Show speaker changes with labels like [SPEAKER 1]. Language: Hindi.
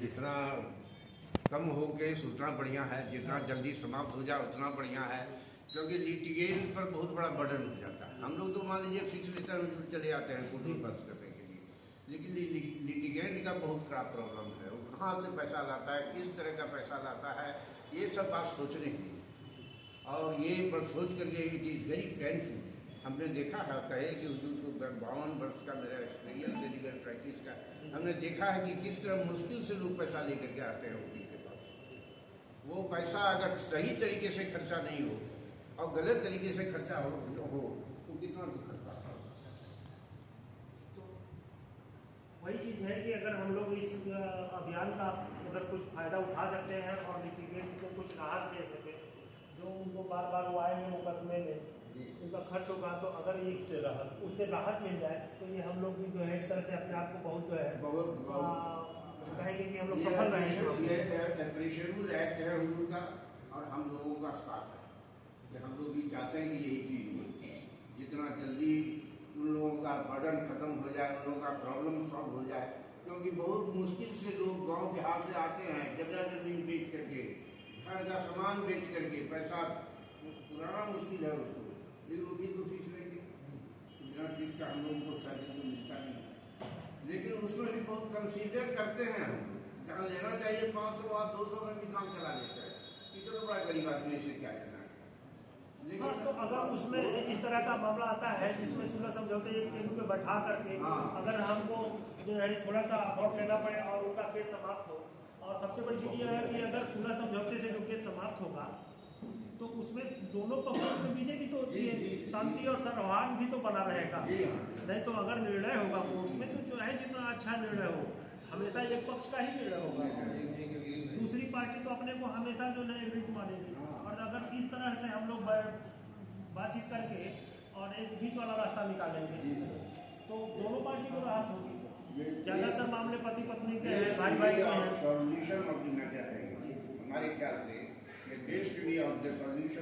[SPEAKER 1] जितना कम हो के उतना बढ़िया है, जितना जल्दी समाप्त हो जाए उतना बढ़िया है, क्योंकि लिटिगेशन पर बहुत बड़ा बर्डन हो जाता है। हम लोग तो मान लीजिए फिक्स लेटर में चले आते हैं कोर्ट में बस करने के लिए, लेकिन लिटिगेंट का बहुत बड़ा प्रॉब्लम है। वो कहाँ से पैसा लाता है, किस तरह का पैसा लाता है, ये सब बात सोचने की। और ये पर सोच करके इट इज़ वेरी पेनफुल। हमने देखा है, कहे कि हुजूर को 52 वर्ष का मेरा एक्सपीरियंस है लीगल प्रैक्टिस का, हमने देखा है कि किस तरह मुश्किल से लोग पैसा लेकर के आते हैं वकील के पास। वो पैसा अगर सही तरीके से खर्चा नहीं हो और गलत तरीके से खर्चा हो तो कितना तो खर्चा हो।
[SPEAKER 2] तो वही चीज़ है कि अगर हम लोग इस अभियान का अगर कुछ फ़ायदा उठा सकते हैं और लिटिगेंट को कुछ राहत दे सके, जो उनको बार बार वो आएंगे मुकदमे में, उनका खर्च होगा, तो अगर ये उससे राहत मिल जाए तो ये हम लोग भी जो है एक तरह से अपने आप को बहुत जो है कहेंगे कि हम लोग सफल रहेंगे।
[SPEAKER 1] ये अप्रिशिएबल एक्ट है हुजूर का, और हम लोगों का साथ है कि हम लोग भी चाहते हैं कि यही चीज़ हो, जितना जल्दी उन लोगों का बर्डन खत्म हो जाए, उन लोगों का प्रॉब्लम सॉल्व हो जाए। क्योंकि बहुत मुश्किल से लोग गांव देहात से आते हैं, जगह जमीन बेच करके, घर का सामान बेच करके, पैसा पुराना मुश्किल है उसको, लेकिन वकील तो फीस लेंगे, बिना फीस का हम लोगों को सैलरी तो मिलता नहीं। लेकिन उसमें भी बहुत कंसीडर करते हैं हम लोग, जहाँ लेना चाहिए 500 और 200 में भी काम चला लेता है। इतना बड़ा गरीब आदमी से क्या करना है।
[SPEAKER 2] लेकिन तो अगर उसमें इस तरह का मामला आता है जिसमें सुलह समझौते एक टेबल पे बैठा करके अगर हमको जो है थोड़ा सा वोट लेना पड़े और उनका केस समाप्त हो, और सबसे बड़ी चीज यह है कि अगर सुलह समझौते से जो केस समाप्त होगा तो उसमें दोनों पक्षों के बीच भी तो शांति और सौहार्द भी तो बना रहेगा। नहीं तो अगर निर्णय होगा कोर्ट में तो चाहे जितना अच्छा निर्णय हो, हमेशा एक पक्ष का ही निर्णय होगा, दूसरी पार्टी तो अपने को हमेशा जो है एग्रीड मानेगी। और अगर इस तरह से हम लोग बातचीत करके और एक बीच वाला रास्ता निकालेंगे तो दोनों पार्टी को राहत होगी। ज्यादातर मामले पति पत्नी के भाई भाई के हैं।
[SPEAKER 1] सॉल्यूशन ऑफ द मैटर है हमारे ख्याल से, best way of the solution